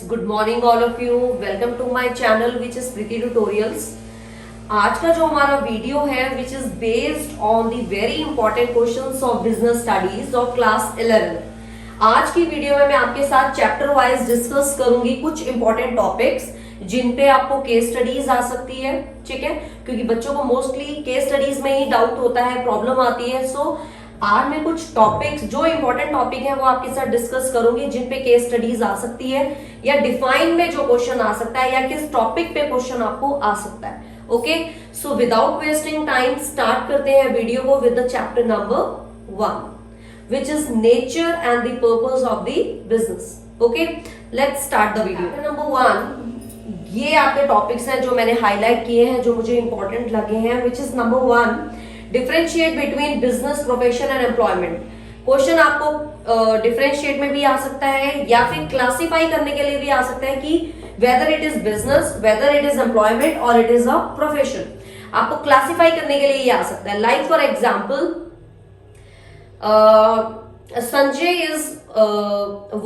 Good morning all of you. Welcome to my channel which is Preeti tutorials. आज का जो हमारा वीडियो है which is based on the very important questions of business studies of class 11। आज की video में मैं आपके साथ चैप्टर वाइज डिस्कस करूंगी कुछ इंपॉर्टेंट टॉपिक्स जिन पे आपको केस स्टडीज आ सकती है। ठीक है, क्योंकि बच्चों को मोस्टली केस स्टडीज में ही डाउट होता है, प्रॉब्लम आती है। सो आज मैं कुछ टॉपिक्स जो इंपॉर्टेंट टॉपिक है वो आपके साथ डिस्कस करूंगी जिन पे केस स्टडीज आ सकती है या डिफाइन में जो क्वेश्चन आ सकता है या किस टॉपिक पे क्वेश्चन आपको आ सकता है। Okay, so without wasting time start करते हैं वीडियो को with the chapter number 1 which is nature and the purpose of the business. Okay, let's start the video. Chapter number 1, ये आपके टॉपिक्स हैं जो मैंने हाईलाइट किए हैं जो मुझे इंपॉर्टेंट लगे हैं, which is number 1, differentiate between business, profession and employment. Question आपको डिफरेंशिएट में भी आ सकता है या फिर क्लासिफाई करने के लिए भी आ सकता है कि whether it is business, whether it is employment और इट इज अ प्रोफेशन। आपको क्लासिफाई करने के लिए ये आ सकता है। Like for example, Sanjay is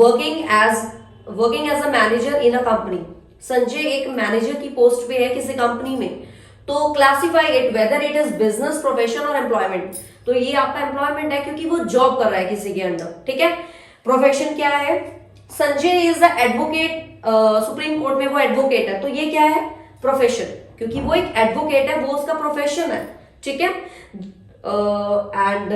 working as a manager in a company. Sanjay एक मैनेजर की पोस्ट पे है किसी कंपनी में, तो classify it whether it is business, profession और एम्प्लॉयमेंट। तो ये आपका एम्प्लॉयमेंट है क्योंकि वो जॉब कर रहा है किसी के अंडर। ठीक है, प्रोफेशन क्या है? Sanjay is the advocate, supreme court में वो एडवोकेट है, तो ये क्या है? प्रोफेशन, क्योंकि वो एक एडवोकेट है, वो उसका प्रोफेशन है। ठीक है, and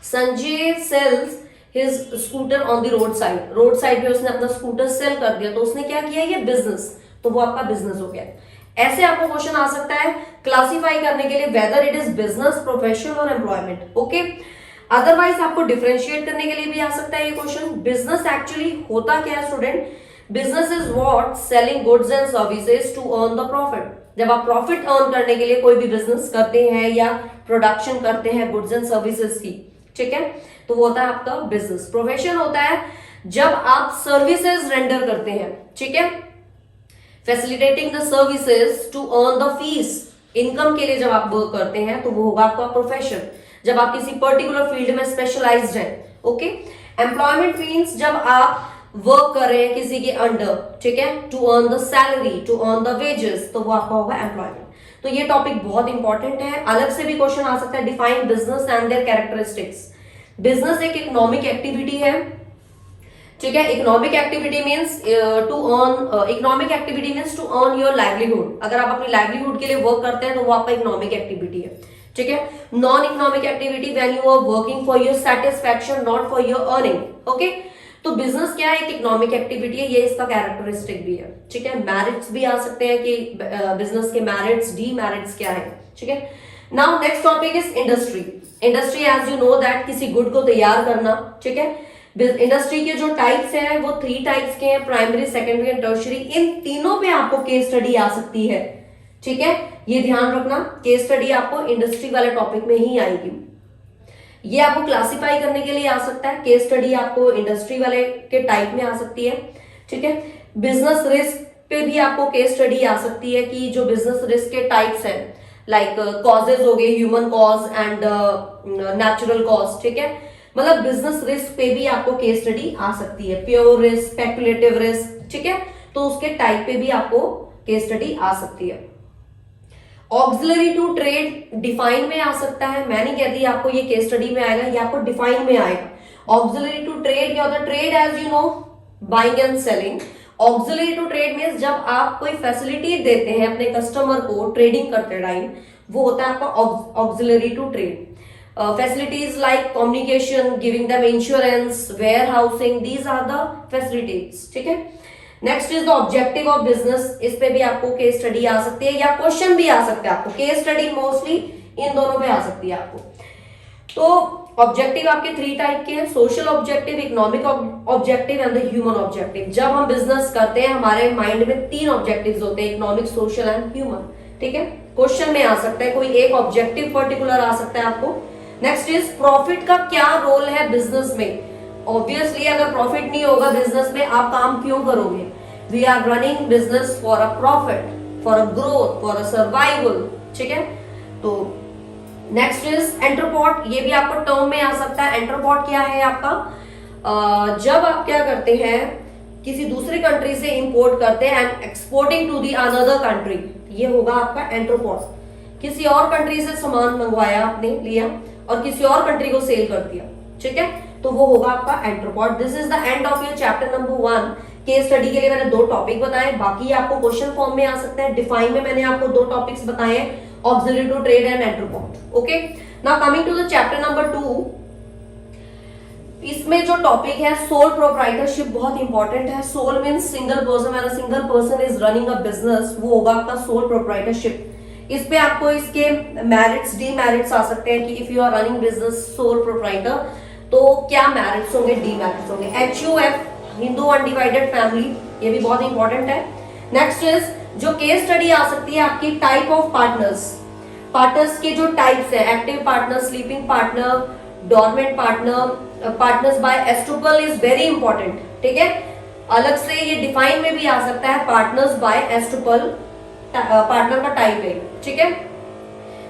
Sanjay sales his scooter on the road side. Road side पे उसने अपना स्कूटर सेल कर दिया, तो उसने क्या किया? ये बिजनेस, तो वो आपका बिजनेस हो गया। ऐसे आपको क्वेश्चन आ सकता है क्लासिफाई करने के लिए weather it is business, profession और एम्प्लॉयमेंट। ओके, अदरवाइज आपको डिफरेंशिएट करने के लिए भी आ सकता है ये क्वेश्चन। बिजनेस एक्चुअली होता क्या है student? Business is what selling goods and services to earn the profit. जब आप प्रॉफिट अर्न करने के लिए कोई भी बिजनेस करते हैं या प्रोडक्शन करते हैं गुड्स एंड सर्विसेज की, ठीक है, तो वो होता है आपका बिजनेस। प्रोफेशन होता है जब आप सर्विसेज रेंडर करते हैं, ठीक है, facilitating the services to earn the fees. Income के लिए जब आप वर्क करते हैं तो वो होगा आपका प्रोफेशन, जब आप किसी पर्टिकुलर फील्ड में स्पेशलाइज्ड हैं। ओके, एम्प्लॉयमेंट मींस जब आप वर्क कर रहे हैं किसी के अंडर, ठीक है, to earn the salary, to earn the wages, तो वो आपका होगा एम्प्लॉयमेंट। तो ये टॉपिक बहुत इंपॉर्टेंट है। अलग से भी क्वेश्चन आ सकता है, define business and their characteristics. Business एक इकोनॉमिक एक्टिविटी है, ठीक है। Economic activity means to earn your livelihood. अगर आप अपनी लाइवलीहुड के लिए वर्क करते हैं तो वो आपका इकोनॉमिक एक्टिविटी है, ठीक है। Non economic activity when you are working for your satisfaction, not for your earning. Okay, तो बिजनेस क्या है? एक इकोनॉमिक एक्टिविटी है, ये इसका कैरेक्टरिस्टिक भी है, ठीक है। मेरिट्स भी आ सकते हैं कि बिजनेस के मेरिट्स, डीमेरिट्स क्या है, ठीक है। Now next topic is industry. Industry as you know that किसी गुड को तैयार करना, ठीक है। इंडस्ट्री के जो टाइप्स हैं वो 3 टाइप्स के हैं, प्राइमरी, सेकेंडरी एंड टर्शियरी। इन तीनों पे आपको केस स्टडी आ सकती है, ठीक है, ये ध्यान रखना। केस स्टडी आपको इंडस्ट्री वाले टॉपिक में ही आएगी। ये आपको क्लासिफाई करने के लिए आ सकता है। केस स्टडी आपको इंडस्ट्री वाले के टाइप में आ सकती है, ठीक है। बिजनेस रिस्क पे भी आपको केस स्टडी आ सकती है कि जो बिजनेस रिस्क के टाइप्स हैं, लाइक कॉजेज हो गए, human cause and natural cause, ठीक है। मतलब बिजनेस रिस्क पे भी आपको केस स्टडी आ सकती है। प्योर रिस्क, स्पेकुलेटिव रिस्क, ठीक है, तो उसके टाइप पे भी आपको केस स्टडी आ सकती है। ऑक्सिलरी टू ट्रेड डिफाइन में आ सकता है। मैं नहीं कहती आपको ये केस स्टडी में आएगा, ये आपको डिफाइन में आएगा। ऑक्सिलरी टू ट्रेड क्या होता है? Trade as you know buying and selling. Auxiliary to trade means जब आप कोई फैसिलिटी देते हैं अपने कस्टमर को ट्रेडिंग करते टाइम, वो होता है आपका auxiliary to trade. Facilities like communication, giving them insurance, warehousing, these are the facilities, ठीक है। Next is the objective of business. इस पे भी आपको केस स्टडी आ सकती है या क्वेश्चन भी आ सकते हैं आपको। केस स्टडी मोस्टली इन दोनों पे आ सकती है आपको। तो ऑब्जेक्टिव आपके 3 टाइप के हैं, social objective, economic objective and the human objective. जब हम बिजनेस करते हैं हमारे माइंड में 3 ऑब्जेक्टिव्स होते हैं, इकोनॉमिक, सोशल एंड ह्यूमन, ठीक है। क्वेश्चन में आ सकता है, कोई एक ऑब्जेक्टिव पर्टिकुलर आ सकता है आपको। नेक्स्ट इज प्रॉफिट का क्या रोल है बिजनेस में। ऑब्वियसली अगर प्रॉफिट नहीं होगा बिजनेस में, आप काम क्यों करोगे? We are running business for a profit, for a growth, for a survival, ठीक है। तो नेक्स्ट इज एंटरप्रेन्योर। ये भी आपको टर्म में आ सकता है। एंटरप्रेन्योर क्या है आपका? जब आप क्या करते हैं किसी दूसरी कंट्री से इंपोर्ट करते हैं and exporting to the another country, ये होगा आपका एंट्रोपॉज। किसी और कंट्री से सामान मंगवाया आपने, लिया और किसी और कंट्री को सेल कर दिया, ठीक है, तो वो होगा आपका entrepot. This is the end of your chapter number 1। Case study के लिए मैंने 2 टॉपिक बताए, बाकी आपको क्वेश्चन फॉर्म में आ सकता है। डिफाइन में मैंने आपको 2 टॉपिक्स बताए हैं, auxiliary to trade and entrepot. Okay, now coming to the chapter number 2। इसमें जो टॉपिक है सोल प्रोप्राइटरशिप, बहुत इंपॉर्टेंट है। Sole means single person, when a single person is running a business, वो होगा आपका सोल प्रोप्राइटरशिप। इस पे आपको इसके मेरिट्स डीमेरिट्स आ सकते हैं कि if you are running business sole proprietor तो क्या मेरिट्स होंगे, डीमेरिट्स होंगे। HUF, हिंदू अनडिवाइडेड फैमिली, ये भी बहुत इंपॉर्टेंट है। नेक्स्ट इज जो केस स्टडी आ सकती है आपकी टाइप ऑफ पार्टनर्स, पार्टनर्स के जो टाइप्स है, active partner, sleeping partner, dormant partner, partners by estoppel is very important, ठीक है। अलग से ये डिफाइन में भी आ सकता है, पार्टनर्स बाय एस्ट्रोपल पार्टनर का टाइप है, ठीक है।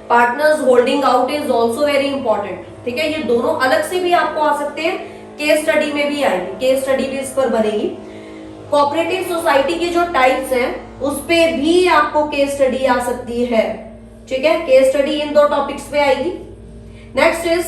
Partners holding out is also very important, ठीक है। ये दोनों अलग से भी आपको आ सकते हैं, केस स्टडी में भी आएंगे, केस स्टडी भी इस पर बनेगी। कोऑपरेटिव सोसाइटी के जो टाइप्स हैं उस पे भी आपको केस स्टडी आ सकती है, ठीक है। केस स्टडी इन 2 टॉपिक्स पे आएगी। नेक्स्ट इज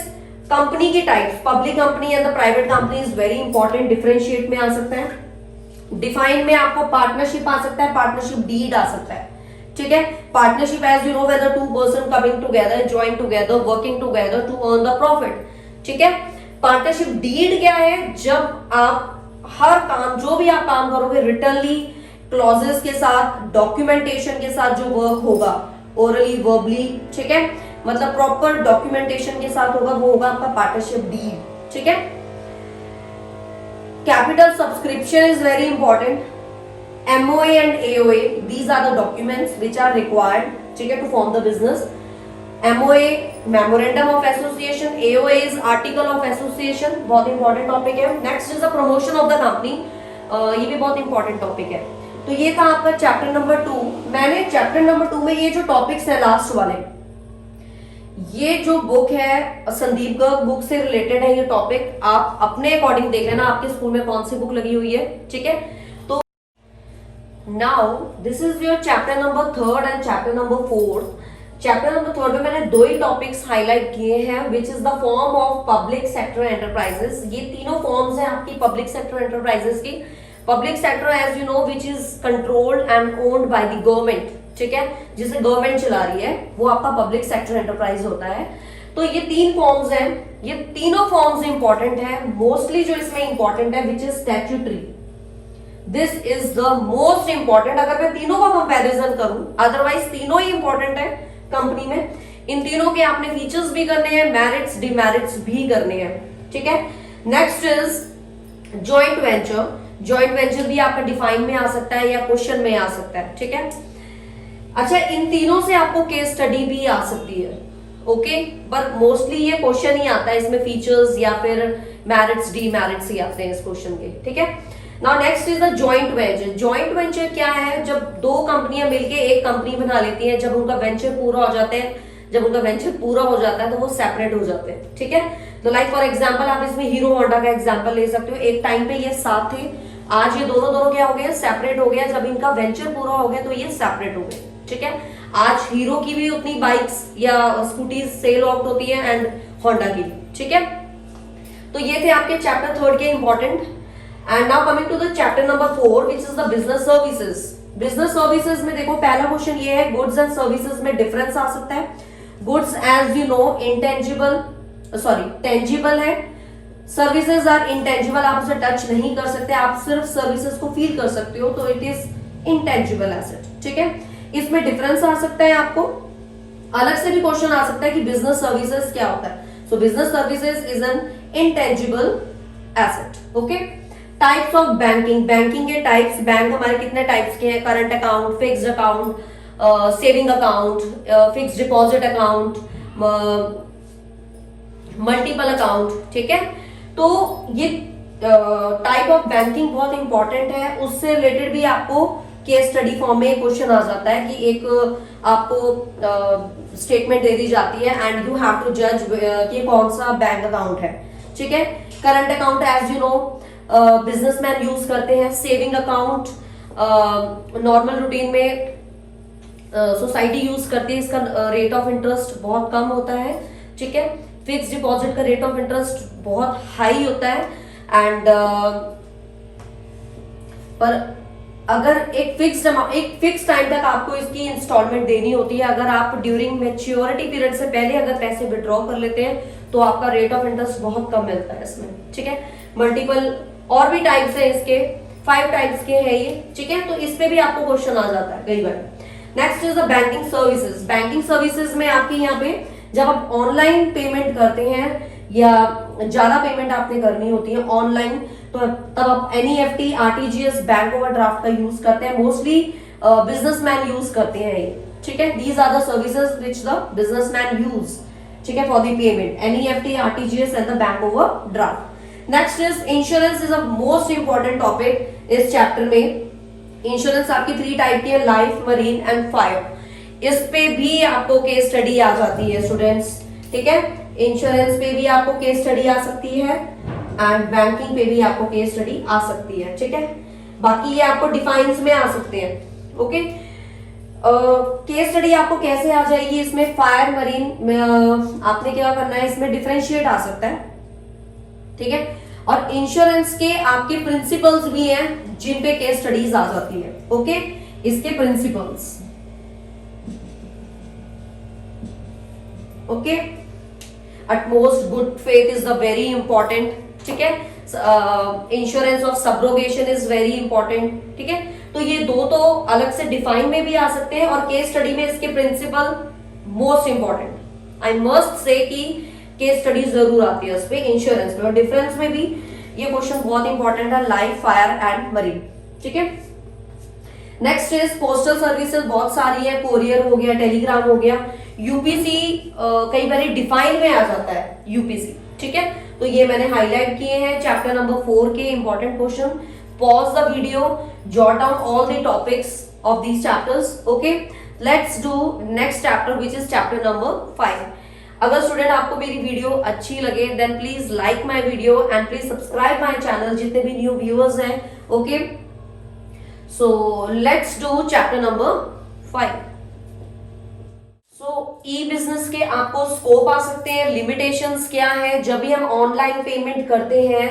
कंपनी की types, public company and the private company is very important, differentiate में आ सकता है। डिफाइन में आपको पार्टनरशिप आ सकता है, पार्टनरशिप डीड आ सकता है, ठीक है। Partnership as you know whether 2 person coming together, join together, working together to earn the profit, ठीक है। पार्टनरशिप डीड क्या है, जब आप हर काम, जो भी आप काम करोगे रिटनली क्लॉजेस के साथ, डॉक्यूमेंटेशन के साथ जो वर्क होगा, ओरली वर्बली, ठीक है, मतलब प्रॉपर डॉक्यूमेंटेशन के साथ होगा, वो होगा आपका पार्टनरशिप डीड, ठीक है। Capital subscription is very important. MOA and AOA, these are the documents which are required, ठीक है, to form the business. MOA Memorandum of Association, AOA is Article of Association, बहुत इंपॉर्टेंट टॉपिक है। Next is the promotion of the company, ये भी बहुत important topic है। तो ये था आपका चैप्टर नंबर 2। मैंने चैप्टर नंबर 2 में ये जो टॉपिक्स है लास्ट वाले, ये जो बुक है संदीप गर्ग बुक से रिलेटेड है ये टॉपिक, आप अपने अकॉर्डिंग देख लेना आपके स्कूल में कौन सी बुक लगी हुई है, ठीक है। तो now this is your chapter number 3 and chapter number 4। Chapter number 3 में मैंने 2 ही टॉपिक्स हाईलाइट किए हैं, which is the form of public sector enterprises. ये तीनों फॉर्म्स हैं आपकी पब्लिक सेक्टर एंटरप्राइजेस की। Public sector as you know which is controlled and owned by the government, ठीक है, जिसे गवर्नमेंट चला रही है, वो आपका पब्लिक सेक्टर एंटरप्राइज होता है। तो ये 3 फॉर्म्स हैं, ये तीनों फॉर्म्स इंपॉर्टेंट है। मोस्टली जो इसमें इंपॉर्टेंट है which is statutory, this is the most important. अगर मैं तीनों का कंपैरिजन करूं, अदरवाइज तीनों ही इंपॉर्टेंट है कंपनी में। इन तीनों के आपने फीचर्स भी करने हैं, मेरिट्स डीमेरिट्स भी करने हैं, ठीक है। Next is joint venture. Joint venture भी आपका डिफाइन में आ सकता है या क्वेश्चन में आ सकता है, ठीक है। अच्छा, इन तीनों से आपको केस स्टडी भी आ सकती है, ओके, पर मोस्टली ये क्वेश्चन ही आता है, इसमें फीचर्स या फिर मेरिट्स डीमेरिट्स ही आते हैं इस क्वेश्चन के, ठीक है। Now next is the joint venture. Joint venture क्या है, जब 2 कंपनियां मिलके एक कंपनी बना लेती हैं, जब उनका वेंचर पूरा हो जाता है, जब उनका वेंचर पूरा हो जाता है तो वो सेपरेट हो जाते हैं, ठीक है। तो लाइक फॉर एग्जांपल आप इसमें हीरो होंडा का एग्जांपल ले सकते हो। एक टाइम पे ये साथ थे, आज ये दोनों क्या हो गए, सेपरेट हो गया। जब इनका वेंचर पूरा हो गया तो ये सेपरेट हो गए, ठीक है। आज हीरो की भी उतनी बाइक्स या स्कूटीज सेल आउट होती है एंड होंडा की, ठीक है। तो ये थे आपके चैप्टर 3 के important. And now coming to the chapter number 4 which is the business services. Business services में देखो पहला क्वेश्चन ये है, गुड्स एंड सर्विसेज में डिफरेंस आ सकता है। Goods as you know tangible है, सर्विसेज आर इंटेंजिबल, आप उसे टच नहीं कर सकते, आप सिर्फ सर्विसेज को फील कर सकते हो, तो इट इज इंटेंजिबल एसेट, ठीक है। इसमें डिफरेंस आ सकता है आपको। अलग से भी क्वेश्चन आ सकता है कि बिजनेस सर्विसेज क्या होता है। सो business services is an intangible asset, okay. Types of banking, banking के टाइप्स, बैंक हमारे कितने टाइप्स के हैं, current account, fixed account, saving account, fixed deposit account, multiple account, ठीक है। तो ये टाइप ऑफ बैंकिंग बहुत इंपॉर्टेंट है, उससे रिलेटेड भी आपको केस स्टडी फॉर्म में क्वेश्चन आ जाता है कि एक आपको स्टेटमेंट दे दी जाती है एंड यू हैव टू जज कि कौन सा बैंक अकाउंट है, ठीक है। Current account as you know businessman use करते हैं। सेविंग अकाउंट नॉर्मल रूटीन में सोसाइटी यूज करती है, इसका रेट ऑफ इंटरेस्ट बहुत कम होता है, ठीक है। फिक्स डिपॉजिट का रेट ऑफ इंटरेस्ट बहुत हाई होता है एंड पर अगर एक फिक्स टाइम तक आपको इसकी इंस्टॉलमेंट देनी होती है। अगर आप ड्यूरिंग मैच्योरिटी पीरियड से पहले अगर पैसे विड्रॉ कर लेते हैं तो आपका रेट ऑफ इंटरेस्ट बहुत कम मिलता है इसमें, ठीक है। मल्टीपल और भी टाइप्स है इसके, 5 टाइप्स के हैं ये, ठीक है। तो इस पे भी आपको क्वेश्चन आ जाता है कई बार। Next is the banking services. Banking services में आपके यहाँ पे जब आप ऑनलाइन पेमेंट करते हैं या ज्यादा पेमेंट आपने करनी होती है ऑनलाइन, तो तब आप एनईएफटी, आरटीजीएस, बैंक ओवरड्राफ्ट का यूज करते हैं। मोस्टली बिजनेसमैन यूज करते हैं ये, ठीक है। These are the services which the businessman use, ठीक है, for the payment, NEFT, RTGS and the bank overdraft. Next is insurance is a most important topic इस चैप्टर में। इंश्योरेंस आपकी 3 टाइप की है, लाइफ, मरीन एंड फायर। इस पे भी आपको केस स्टडी आ जाती है स्टूडेंट्स, ठीक है। इंश्योरेंस पे भी आपको केस स्टडी आ सकती है एंड बैंकिंग पे भी आपको केस स्टडी आ सकती है, ठीक है। बाकी ये आपको डिफाइंस में आ सकते हैं, ओके। केस स्टडी आपको कैसे आ जाएगी इसमें, फायर, मरीन में आपने क्या करना है, इसमें डिफरेंशिएट आ सकता है, ठीक है। और इंश्योरेंस के आपके प्रिंसिपल्स भी हैं जिन पे केस स्टडीज आ जाती है, ओके। इसके principles, okay. Utmost good faith is the very important, ठीक है। Insurance of subrogation is very important, ठीक है। तो ये दो तो अलग से डिफाइन में भी आ सकते हैं और केस स्टडी में इसके principle most important. I must say कि केस स्टडी जरूर आती है उस पे, इंश्योरेंस में। और डिफरेंस में भी ये क्वेश्चन बहुत इंपॉर्टेंट है, लाइफ, फायर एंड मरीन, ठीक है। नेक्स्ट इज पोस्टल सर्विसेज, बहुत सारी है, कोरियर हो गया, टेलीग्राम हो गया। यूपीसी कई बार डिफाइन में आ जाता है यूपीसी, ठीक है। तो ये मैंने हाईलाइट किए हैं चैप्टर नंबर 4 के important question. Pause the video, jot down all the topics of these chapters, okay. Let's do next chapter which is chapter number 5। अगर स्टूडेंट आपको मेरी वीडियो अच्छी लगे then please like my video and please subscribe my channel, जितने भी new viewers हैं, okay. So let's do chapter number 5। So e business के आपको स्कोप आ सकते हैं, लिमिटेशंस क्या है, जब भी हम ऑनलाइन पेमेंट करते हैं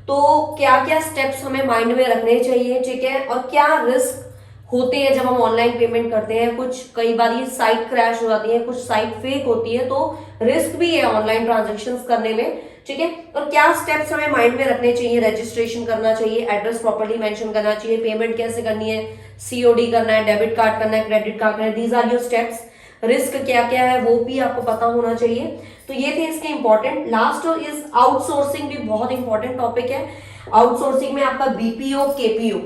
तो क्या क्या स्टेप्स हमें माइंड में रखने चाहिए, ठीक है। और क्या रिस्क होते हैं जब हम ऑनलाइन पेमेंट करते हैं। कुछ कई बार ये साइट क्रैश हो जाती है, कुछ साइट फेक होती है, तो रिस्क भी है ऑनलाइन ट्रांजेक्शन्स करने में, ठीक है। और क्या स्टेप्स हमें माइंड में रखने चाहिए, रजिस्ट्रेशन करना चाहिए, एड्रेस प्रॉपर्ली मेंशन करना चाहिए, पेमेंट कैसे करनी है, सीओडी करना है, डेबिट कार्ड करना है, क्रेडिट कार्ड करना है, these are your steps. Risk क्या क्या है वो भी आपको पता होना चाहिए। तो ये थे इसके इंपॉर्टेंट। लास्ट इज आउटसोर्सिंग, भी बहुत इंपॉर्टेंट टॉपिक है। आउटसोर्सिंग में आपका बीपीओ, केपीओ,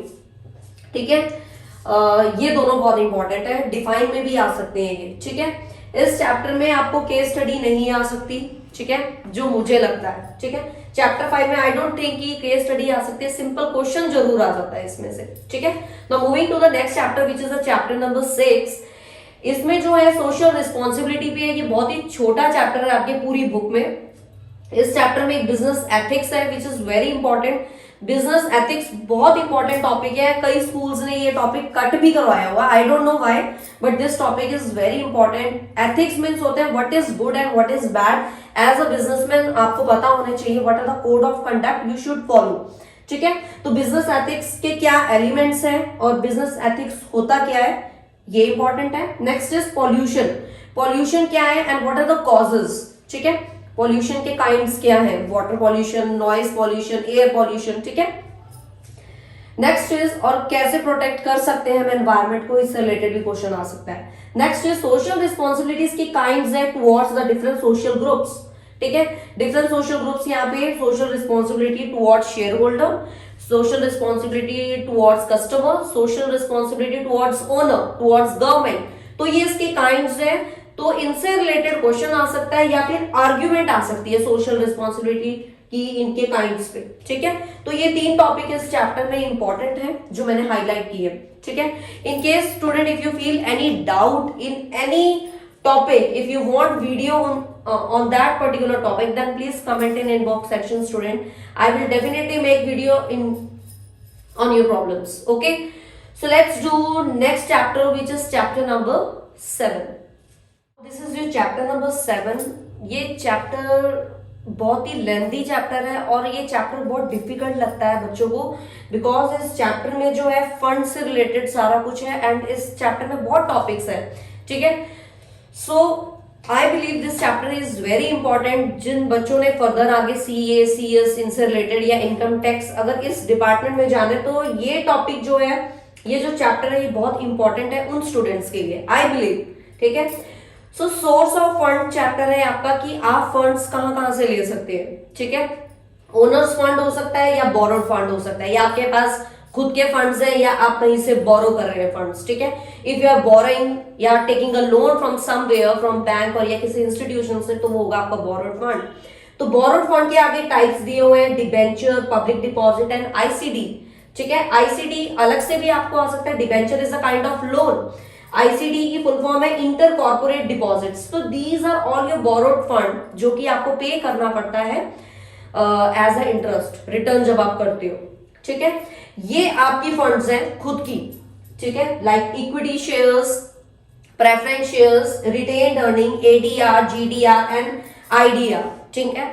ठीक है। ये दोनों बहुत इंपॉर्टेंट है, डिफाइन में भी आ सकते हैं ये, ठीक है। इस चैप्टर में आपको केस स्टडी नहीं आ सकती, ठीक है, जो मुझे लगता है, ठीक है। चैप्टर 5 में आई डोंट थिंक कि केस स्टडी आ सकती है, सिंपल क्वेश्चन जरूर आ जाता है इसमें से, ठीक है। Now moving to the next chapter which is the chapter number 6। इसमें जो है सोशल रिस्पॉन्सिबिलिटी पे है, ये बहुत ही छोटा चैप्टर है आपके पूरी बुक में। इस चैप्टर में एक बिजनेस एथिक्स है which is very important. Business ethics बहुत इंपॉर्टेंट टॉपिक है, कई स्कूल्स ने ये टॉपिक कट भी करवाया हुआ, I don't know why, but this topic is very important. Ethics means होते हैं what is good and what is bad. As a businessman आपको पता होना चाहिए what are the code of conduct you should follow, ठीक है। तो business ethics के क्या एलिमेंट्स हैं और बिजनेस एथिक्स होता क्या है, ये इंपॉर्टेंट है। नेक्स्ट इज पॉल्यूशन, पॉल्यूशन क्या है and what are the causes, ठीक है। पॉल्यूशन के काइंड्स क्या है, water pollution, noise pollution, air pollution, ठीक है। नेक्स्ट इज और कैसे प्रोटेक्ट कर सकते हैं हम एनवायरमेंट को, इससे रिलेटेड भी क्वेश्चन आ सकता है। नेक्स्ट इज सोशल रिस्पॉन्सिबिलिटीज की काइंड्स है towards the different social groups, ठीक है। डिफरेंट सोशल ग्रुप्स यहाँ पे, social responsibility towards share holder, social responsibility towards customer, social responsibility towards owner, towards government. तो ये इसके काइंड्स है, तो इनसे रिलेटेड क्वेश्चन आ सकता है या फिर आर्ग्यूमेंट आ सकती है सोशल रिस्पॉन्सिबिलिटी की इनके काइंड्स पे, ठीक है। तो ये 3 टॉपिक इस चैप्टर में इंपॉर्टेंट है जो मैंने हाईलाइट किए, ठीक है। In case student if you feel any doubt in any topic, if you want video on that particular topic, then please comment in inbox section, student. I will definitely make video in on your problems. Okay, so let's do next chapter, which is chapter number 7. This is your chapter number 7. ये chapter बहुत ही lengthy chapter है और ये chapter बहुत difficult लगता है बच्चों को, बिकॉज इस चैप्टर में जो है फंड से रिलेटेड सारा कुछ है एंड इस चैप्टर में बहुत टॉपिक्स है, ठीक है. So I believe this chapter is very important. जिन बच्चों ने फर्दर आगे CA CS इनसे रिलेटेड या इनकम टैक्स अगर इस डिपार्टमेंट में जाने, तो ये टॉपिक जो है, ये जो चैप्टर है, ये बहुत इंपॉर्टेंट है उन स्टूडेंट्स के लिए, आई बिलीव, ठीक है. सो सोर्स ऑफ फंड चैप्टर है आपका कि आप फंड्स कहां से ले सकते हैं, ठीक है. ओनर्स फंड हो सकता है या बोरोड फंड हो सकता है, या आपके पास खुद के फंड्स है या आप कहीं से बोरो कर रहे हैं फंड्स, ठीक है. इफ यू आर बोरोइंग या taking a loan from somewhere, from bank और या किसी इंस्टीट्यूशन से, तो वो होगा आपका बोरोड फंड. तो बोरोड फंड के आगे टाइप्स दिए हुए हैं, debenture, public deposit and ICD, ठीक है. ICD अलग से भी आपको आ सकता है. Debenture is a kind of loan. ICD की फुल फॉर्म है इंटर कॉर्पोरेट डिपॉजिट्स. तो these are all your borrowed fund जो कि आपको पे करना पड़ता है एज अ इंटरेस्ट रिटर्न जब आप करते हो, ठीक है. ये आपकी फंड्स हैं खुद की, ठीक है, like equity shares, preference shares, retained earning, ADR, GDR and IDR, ठीक है.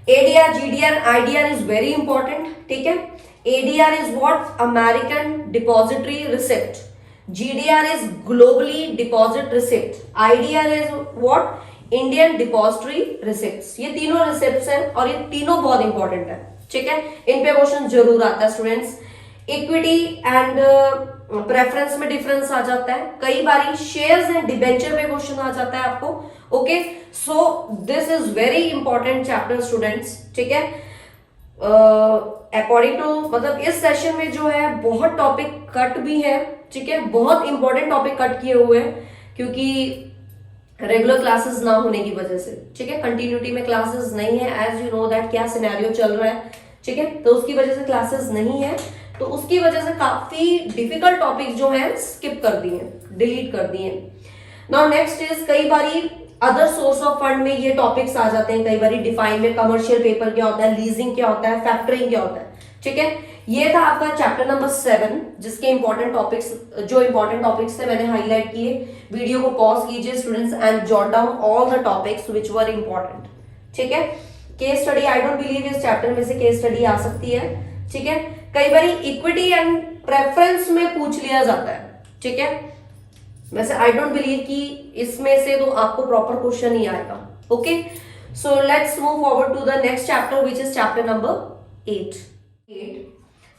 ADR, GDR, IDR is very important, ठीक है. ADR is what? American depository receipt. GDR is globally deposit receipt. IDR is what? Indian depository receipts. ये तीनों receipts हैं और ये तीनों बहुत इंपॉर्टेंट है, ठीक है. इन पे क्वेश्चन जरूर आता है स्टूडेंट्स. इक्विटी एंड प्रेफरेंस में डिफरेंस आ जाता है. कई बार शेयर्स एंड डिबेंचर में क्वेश्चन आ जाता है आपको. Okay, so this is very important chapter students, ठीक है. अकॉर्डिंग टू मतलब इस सेशन में जो है बहुत टॉपिक कट भी है, ठीक है. बहुत इंपॉर्टेंट टॉपिक कट किए हुए हैं क्योंकि रेगुलर क्लासेस ना होने की वजह से, ठीक है. कंटिन्यूटी में क्लासेस नहीं है, एज यू नो दैट क्या सिनेरियो चल रहा है, ठीक है. तो उसकी वजह से क्लासेस नहीं है, तो उसकी वजह से काफी डिफिकल्ट टॉपिक जो है स्किप कर दिए, डिलीट कर दिए. नाउ नेक्स्ट इज, कई बारी अदर सोर्स ऑफ फंड में ये टॉपिक्स आ जाते हैं. कई बार डिफाइन में कमर्शियल पेपर क्या होता है, लीजिंग क्या होता है, फैक्टरिंग क्या होता है, ठीक है. ये था आपका चैप्टर नंबर 7 जिसके इंपॉर्टेंट टॉपिक्स, जो इंपॉर्टेंट टॉपिक्स थे मैंने हाईलाइट किए. वीडियो को पॉज कीजिए students and jot down all the topics which were important, ठीक है. Case study, I don't believe इस चैप्टर में से केस स्टडी आ सकती है, ठीक है. कई बार इक्विटी एंड प्रेफरेंस में पूछ लिया जाता है, ठीक है. वैसे आई डोंट बिलीव कि इसमें से तो आपको प्रॉपर क्वेश्चन ही आएगा. Okay, so let's move forward to the next chapter which is chapter number 8.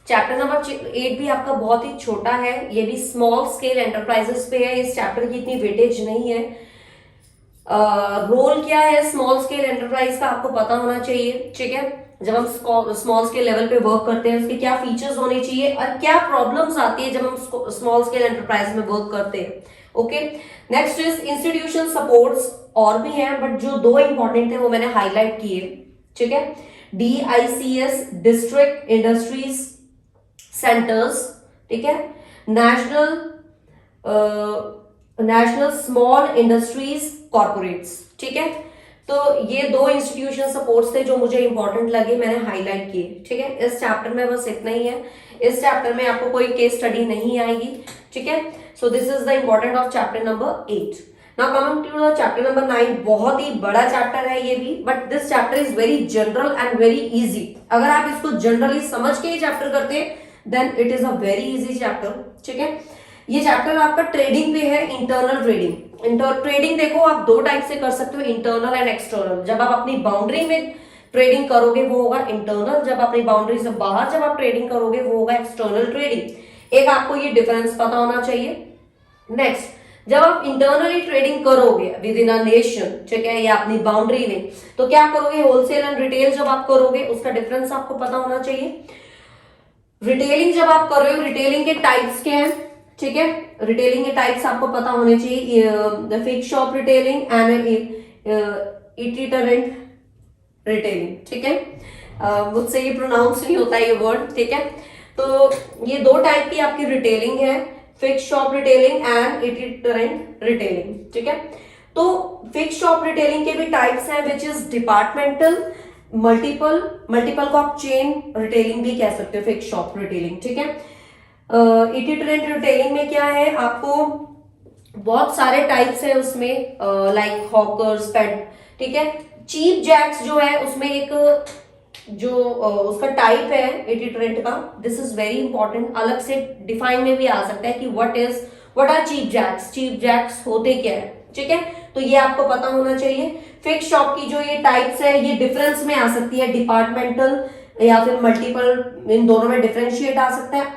Chapter number 8 भी आपका बहुत ही छोटा है. ये भी स्मॉल स्केल एंटरप्राइजेस पे है. इस चैप्टर की इतनी वेटेज नहीं है. रोल क्या है स्मॉल स्केल एंटरप्राइज का आपको पता होना चाहिए, ठीक है. जब हम स्मॉल स्केल लेवल पे वर्क करते हैं उसके क्या फीचर्स होने चाहिए और क्या प्रॉब्लम्स आती है जब हम स्मॉल स्केल एंटरप्राइज में वर्क करते हैं. Okay, next is institution supports. और भी हैं बट जो दो इंपॉर्टेंट है वो मैंने हाईलाइट किए, ठीक है. DICS डिस्ट्रिक्ट इंडस्ट्रीज सेंटर्स, ठीक है. नेशनल स्मॉल इंडस्ट्रीज कॉर्पोरेट्स, ठीक है. तो ये दो इंस्टीट्यूशन सपोर्ट्स थे जो मुझे इंपॉर्टेंट लगे, मैंने हाईलाइट किए, ठीक है. इस चैप्टर में बस इतना ही है. इस चैप्टर में आपको कोई केस स्टडी नहीं आएगी, ठीक है. So this is the important of chapter number 8. Now coming to the chapter number 9. बहुत ही बड़ा चैप्टर है ये भी, but this chapter is very general and very easy. अगर आप इसको जनरली समझ के ये चैप्टर करते हैं then it is a very easy chapter, ठीक है. ये चैप्टर आपका ट्रेडिंग पे है, इंटरनल ट्रेडिंग. ट्रेडिंग देखो आप दो टाइप से कर सकते हो, इंटरनल एंड एक्सटर्नल. जब आप अपनी बाउंड्री में ट्रेडिंग करोगे वो होगा इंटरनल. जब अपनी बाउंड्री से बाहर जब आप ट्रेडिंग करोगे वो होगा एक्सटर्नल ट्रेडिंग. एक आपको ये डिफरेंस पता होना चाहिए. नेक्स्ट, जब आप इंटरनली ट्रेडिंग करोगे विद इन अ नेशन, ठीक है, या अपनी बाउंड्री में, तो क्या करोगे, होलसेल एंड रिटेल जब आप करोगे उसका डिफरेंस आपको पता होना चाहिए. रिटेलिंग जब आप कर रहे हो, रिटेलिंग के टाइप्स क्या हैं, ठीक है. रिटेलिंग के टाइप्स आपको पता होने चाहिए. Fix shop retailing and itinerant retailing, ठीक है. मुझसे ये प्रोनाउंस नहीं होता ये वर्ड, ठीक है. तो ये दो टाइप की आपकी रिटेलिंग है, fix shop retailing and itinerant retailing, ठीक है. तो फिक्स शॉप रिटेलिंग के भी टाइप्स हैं, विच इज डिपार्टमेंटल, मल्टीपल को आप चेन रिटेलिंग भी कह सकते हो, फिक्स शॉप रिटेलिंग, ठीक है। इटिटरेंट रिटेलिंग में क्या है, आपको बहुत सारे टाइप्स है उसमें, लाइक हॉकर्स, पेट, ठीक है। चीप जैक्स जो है उसमें एक जो उसका टाइप है इटिटरेंट का, दिस इज वेरी इंपॉर्टेंट, अलग से डिफाइन में भी आ सकता है कि what are cheap jacks, cheap jacks होते क्या है, ठीक है। तो ये आपको पता होना चाहिए। फिक्स शॉप की जो ये टाइप्स है ये डिफरेंस में आ सकती है, डिपार्टमेंटल या फिर मल्टीपल, इन दोनों में डिफरेंशिएट आ सकता है।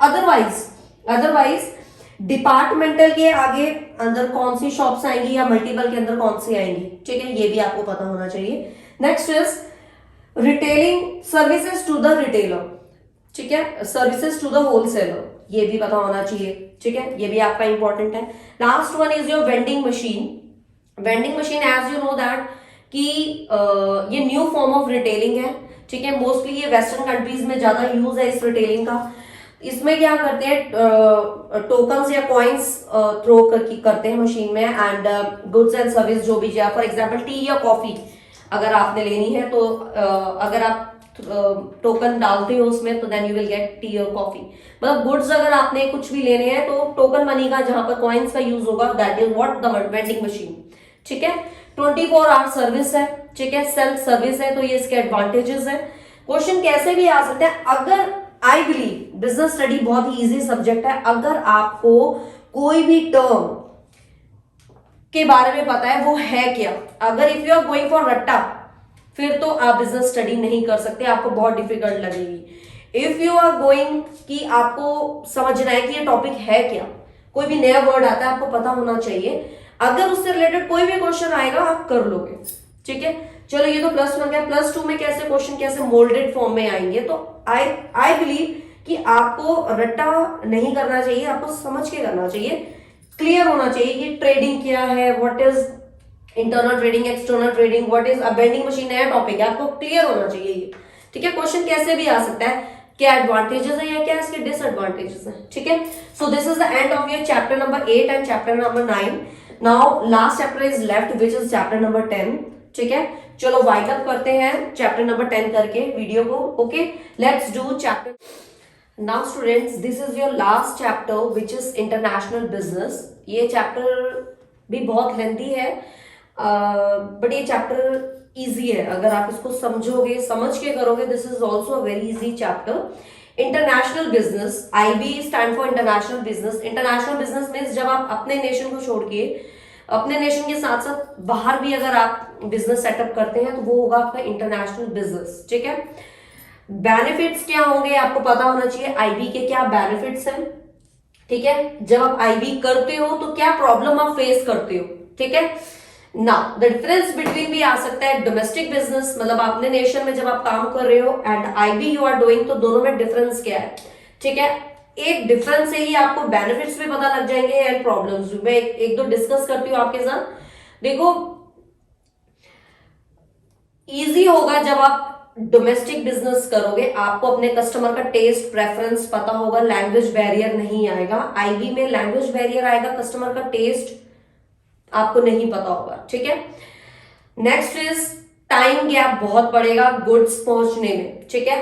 अदरवाइज डिपार्टमेंटल के आगे अंदर कौन सी शॉप्स आएंगी या मल्टीपल के अंदर कौन सी आएंगी, ठीक है, ये भी आपको पता होना चाहिए। Next is retailing services to the retailer, ठीक है, सर्विसेज टू द होलसेलर, ये भी पता होना चाहिए, ठीक है, ये भी आपका इंपॉर्टेंट है। Last one is your vending machine. Vending machine as you know that कि ये न्यू फॉर्म ऑफ रिटेलिंग है, ठीक है, मोस्टली ये वेस्टर्न कंट्रीज में ज्यादा यूज है इस रिटेलिंग का। इसमें क्या करते हैं, टोकन्स या कॉइन्स थ्रो करते हैं मशीन में, एंड गुड्स एंड सर्विस जो भी है, फॉर एग्जांपल टी या कॉफी अगर आपने लेनी है तो अगर आप टोकन डालते हो उसमें तो then you will get tea और कॉफी। मतलब गुड्स अगर आपने कुछ भी लेने हैं तो टोकन मनी का जहां पर कॉइन्स का यूज होगा, that is what the vending machine, ठीक है। 24 आवर सर्विस है, ठीक है, सेल्फ सर्विस है, तो ये इसके एडवांटेजेस है। क्वेश्चन कैसे भी आ सकते हैं, अगर आई बिलीव बिजनेस स्टडी बहुत ही इजी सब्जेक्ट है, अगर आपको कोई भी टर्म के बारे में पता है वो है क्या, अगर if you are going for रट्टा फिर तो आप बिजनेस स्टडी नहीं कर सकते, आपको बहुत डिफिकल्ट लगेगी। इफ यू आर गोइंग कि आपको समझना है कि ये टॉपिक है क्या, कोई भी नया वर्ड आता है आपको पता होना चाहिए, अगर उससे रिलेटेड कोई भी क्वेश्चन आएगा आप कर लोगे, ठीक है। चलो ये तो प्लस 1 गया, प्लस 2 में कैसे क्वेश्चन कैसे मोल्डेड फॉर्म में आएंगे, तो आई बिलीव कि आपको रट्टा नहीं करना चाहिए, आपको समझ के करना चाहिए, क्लियर होना चाहिए कि ट्रेडिंग क्या है, what is internal trading, external trading, what is a vending machine, नया टॉपिक है, आपको क्लियर होना चाहिए ये, ठीक है। क्वेश्चन कैसे भी आ सकता है, क्या एडवांटेजेस है या क्या इसके डिसएडवांटेजेस है, ठीक है। So this is the end of your chapter number 8 and chapter number 9। Now last chapter is left which is chapter number 10, ठीक है। चलो वाइंड अप करते हैं चैप्टर नंबर 10 करके वीडियो को, okay. Let's do chapter now students, this is your last chapter which is international business. ये chapter भी बहुत लेंथी है, बट ये चैप्टर इजी है, अगर आप इसको समझोगे, समझ के करोगे, this is also a very easy chapter. International business, IB stand for international business. International business means जब आप अपने नेशन को छोड़ के, अपने नेशन के साथ साथ बाहर भी अगर आप बिजनेस सेटअप करते हैं तो वो होगा आपका इंटरनेशनल बिजनेस, ठीक है। बेनिफिट्स क्या होंगे आपको पता होना चाहिए, IB के क्या बेनिफिट्स हैं, ठीक है। जब आप IB करते हो तो क्या प्रॉब्लम आप फेस करते हो, ठीक है। नाउ द डिफरेंस बिटवीन भी आ सकता है डोमेस्टिक बिजनेस, मतलब अपने नेशन में जब आप काम कर रहे हो, and IB you are doing, तो दोनों में डिफरेंस क्या है, ठीक है। एक डिफरेंस से ही आपको बेनिफिट्स भी पता लग जाएंगे एंड प्रॉब्लम्स भी। मैं एक दो डिस्कस करती हूँ आपके साथ। देखो, इजी होगा जब आप डोमेस्टिक बिजनेस करोगे, आपको अपने कस्टमर का टेस्ट प्रेफरेंस पता होगा, लैंग्वेज बैरियर नहीं आएगा। IB में लैंग्वेज बैरियर आएगा, कस्टमर का टेस्ट आपको नहीं पता होगा, ठीक है। नेक्स्ट इज टाइम गैप बहुत पड़ेगा गुड्स पहुंचने में, ठीक है,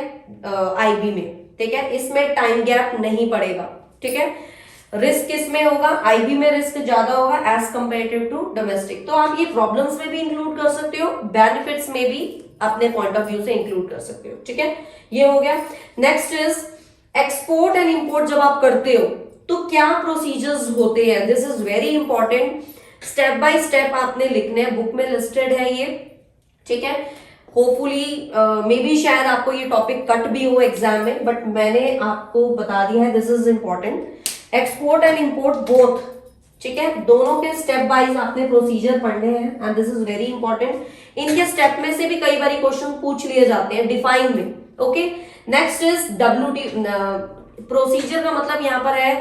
IB में, ठीक है, इसमें टाइम गैप नहीं पड़ेगा, ठीक है। रिस्क इसमें होगा, IB में रिस्क ज्यादा होगा एज कंपेरेटिव टू डोमेस्टिक। तो आप ये प्रॉब्लम्स में भी इंक्लूड कर सकते हो, बेनिफिट्स में भी अपने पॉइंट ऑफ व्यू से इंक्लूड कर सकते हो, ठीक है, ये हो गया। Next is export and import जब आप करते हो तो क्या प्रोसीजर्स होते हैं, this is very important, step by step आपने लिखने हैं, बुक में लिस्टेड है ये, ठीक है। होपफुली मे बी शायद आपको ये टॉपिक कट भी हो एग्जाम में, बट मैंने आपको बता दिया है, this is important. Export and import both, ठीक है, दोनों के स्टेप वाइज आपने प्रोसीजर पढ़ने हैं and this is very important. इनके स्टेप में से भी कई बार क्वेश्चन पूछ लिए जाते हैं डिफाइन में, okay. Next is WT procedure का मतलब यहाँ पर है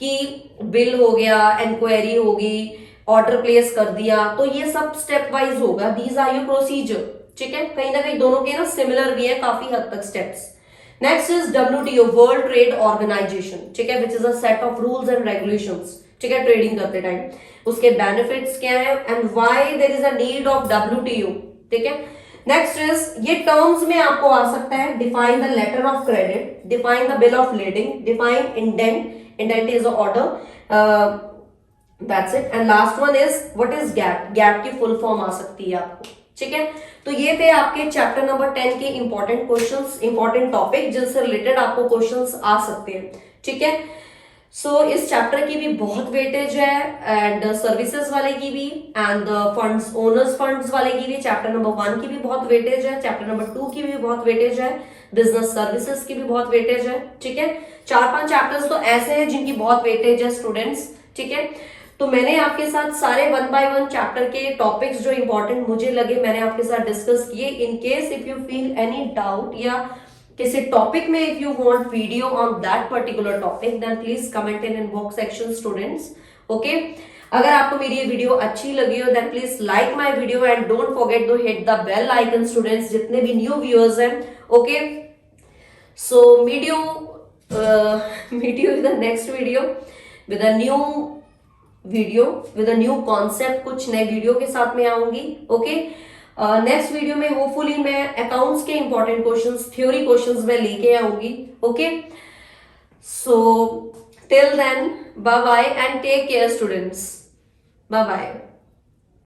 कि बिल हो गया, इंक्वायरी होगी, ऑर्डर प्लेस कर दिया, तो ये सब स्टेप वाइज होगा, दीज आर योर प्रोसीजर, ठीक है। कहीं ना कहीं दोनों के ना सिमिलर भी है काफी हद तक steps. Next is WTO world trade organization, ठीक है, which is a set of rules and regulations ठीक है, ट्रेडिंग करते टाइम उसके बेनिफिट्स क्या है and why there is a need of WTO। ठीक है, नेक्स्ट इज ये टर्म्स में आपको आ सकता है, define the letter of credit, define the bill of leading, define indent, indent is order, that's it. And last one is what is gap, gap की full form आ सकती है आपको। ठीक है, तो ये थे आपके चैप्टर नंबर 10 के इंपॉर्टेंट क्वेश्चंस, इंपॉर्टेंट टॉपिक जिनसे रिलेटेड आपको क्वेश्चंस आ सकते हैं। ठीक है, सो इस चैप्टर की भी बहुत वेटेज है एंड सर्विसेज वाले की भी एंड फंड्स ओनर्स फंड्स वाले की भी, चैप्टर नंबर 1 की भी बहुत वेटेज है, चैप्टर नंबर 2 की भी बहुत वेटेज है, बिजनेस सर्विसेज की भी बहुत वेटेज है। ठीक है, 4-5 चैप्टर्स तो ऐसे हैं जिनकी बहुत वेटेज है स्टूडेंट्स। ठीक है, तो मैंने आपके साथ सारे 1 बाय 1 चैप्टर के टॉपिक्स जो इंपॉर्टेंट मुझे लगे मैंने आपके साथ डिस्कस किए। In case if you feel any doubt या किसी टॉपिक में if you want video on that particular topic then please comment in inbox section students. Okay, अगर आपको मेरी ये वीडियो अच्छी लगी हो then please like my video and don't forget to hit the bell icon students, जितने भी new viewers हैं। Okay, so meet you in the next video with a new video with a new concept, कुछ नए video के साथ में आऊंगी। Okay, next video में होपफुली मैं अकाउंट्स के इंपॉर्टेंट क्वेश्चंस, थ्योरी क्वेश्चंस में लेके आऊंगी। Okay, so till then bye bye and take care students, bye bye.